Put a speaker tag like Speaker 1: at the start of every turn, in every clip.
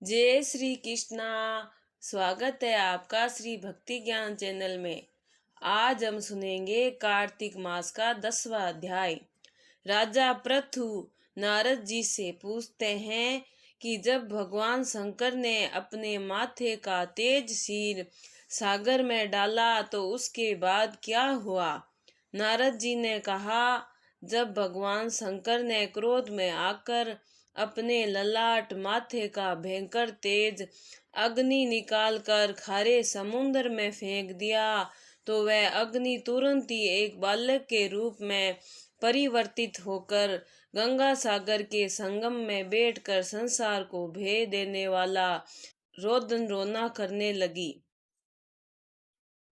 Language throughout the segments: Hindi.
Speaker 1: जय श्री कृष्णा। स्वागत है आपका श्री भक्ति ज्ञान चैनल में। आज हम सुनेंगे कार्तिक मास का 10वां अध्याय। राजा पृथु नारद जी से पूछते हैं कि जब भगवान शंकर ने अपने माथे का तेज सिर सागर में डाला तो उसके बाद क्या हुआ। नारद जी ने कहा, जब भगवान शंकर ने क्रोध में आकर अपने ललाट माथे का भयंकर तेज अग्नि निकालकर खारे समुद्र में फेंक दिया तो वह अग्नि तुरंत ही एक बालक के रूप में परिवर्तित होकर गंगा सागर के संगम में बैठकर संसार को भेद देने वाला रोदन रोना करने लगी।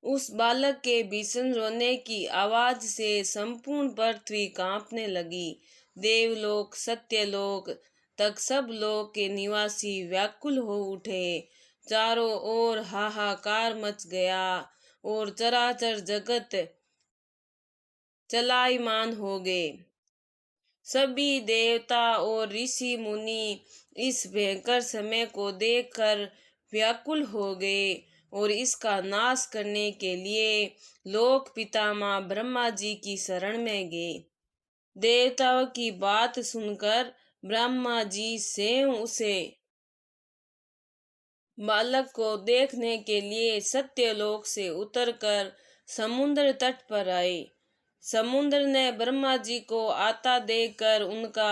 Speaker 1: उस बालक के भीषण रोने की आवाज से संपूर्ण पृथ्वी कांपने लगी। देवलोक सत्यलोक तक सब लोक के निवासी व्याकुल हो उठे। चारों ओर हाहाकार मच गया और चराचर जगत चलायमान हो गए। सभी देवता और ऋषि मुनि इस भयंकर समय को देखकर व्याकुल हो गए और इसका नाश करने के लिए लोक पितामह ब्रह्मा जी की शरण में गए। देवताओं की बात सुनकर ब्रह्मा जी स्वयं उसे बालक को देखने के लिए सत्यलोक से उतरकर समुद्र तट पर आए। समुद्र ने ब्रह्मा जी को आता देखकर उनका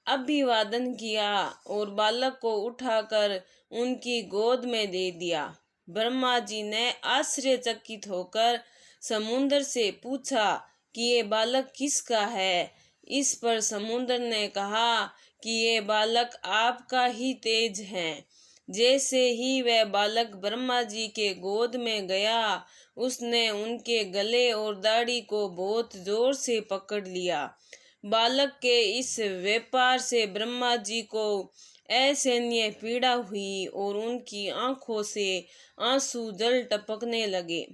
Speaker 1: अभिवादन किया और बालक को उठाकर उनकी गोद में दे दिया। ब्रह्मा जी ने आश्चर्यचकित होकर समुद्र से पूछा कि ये बालक किसका है। इस पर समुद्र ने कहा कि ये बालक आपका ही तेज है। जैसे ही वह बालक ब्रह्मा जी के गोद में गया, उसने उनके गले और दाढ़ी को बहुत जोर से पकड़ लिया। बालक के इस व्यापार से ब्रह्मा जी को असहनीय पीड़ा हुई और उनकी आंखों से आंसू जल टपकने लगे।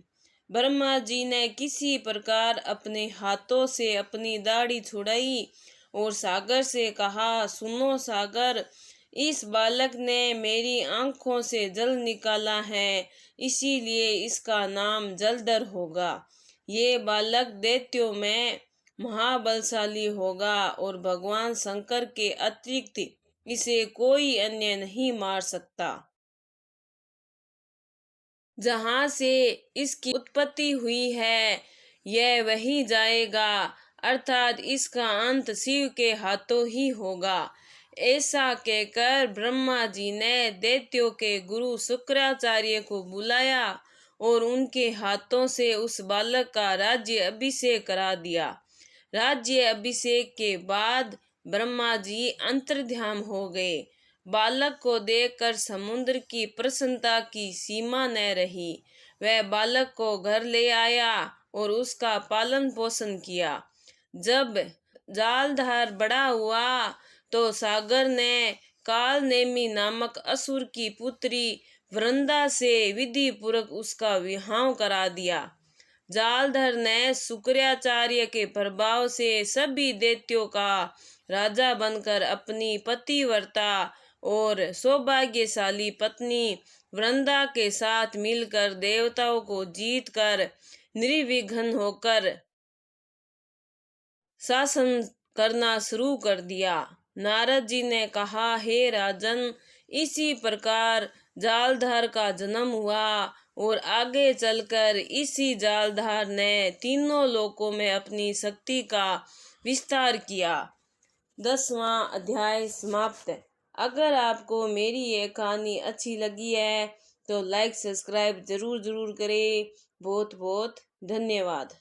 Speaker 1: ब्रह्मा जी ने किसी प्रकार अपने हाथों से अपनी दाढ़ी छुड़ाई और सागर से कहा, सुनो सागर, इस बालक ने मेरी आंखों से जल निकाला है, इसीलिए इसका नाम जलधर होगा। ये बालक दैत्यों में महाबलशाली होगा और भगवान शंकर के अतिरिक्त इसे कोई अन्य नहीं मार सकता। जहाँ से इसकी उत्पत्ति हुई है यह वही जाएगा, अर्थात इसका अंत शिव के हाथों ही होगा। ऐसा कहकर ब्रह्मा जी ने दैत्यों के गुरु शुक्राचार्य को बुलाया और उनके हाथों से उस बालक का राज्य अभिषेक करा दिया। राज्य अभिषेक के बाद ब्रह्मा जी अंतर्ध्यान हो गए। बालक को देखकर समुद्र की प्रसन्नता की सीमा न रही। वह बालक को घर ले आया और उसका पालन पोषण किया। जब जालधार बड़ा हुआ तो सागर ने कालनेमी नामक असुर की पुत्री वृंदा से विधि पूर्वक उसका विवाह करा दिया। जालधर ने शुक्राचार्य के प्रभाव से सभी दैत्यों का राजा बनकर अपनी पतिव्रता और सौभाग्यशाली पत्नी वृंदा के साथ मिलकर देवताओं को जीतकर निर्विघ्न होकर शासन करना शुरू कर दिया। नारद जी ने कहा, हे राजन, इसी प्रकार जालधार का जन्म हुआ और आगे चलकर इसी जालधार ने तीनों लोकों में अपनी शक्ति का विस्तार किया। 10वां अध्याय समाप्त। अगर आपको मेरी ये कहानी अच्छी लगी है तो लाइक सब्सक्राइब जरूर करें। बहुत बहुत धन्यवाद।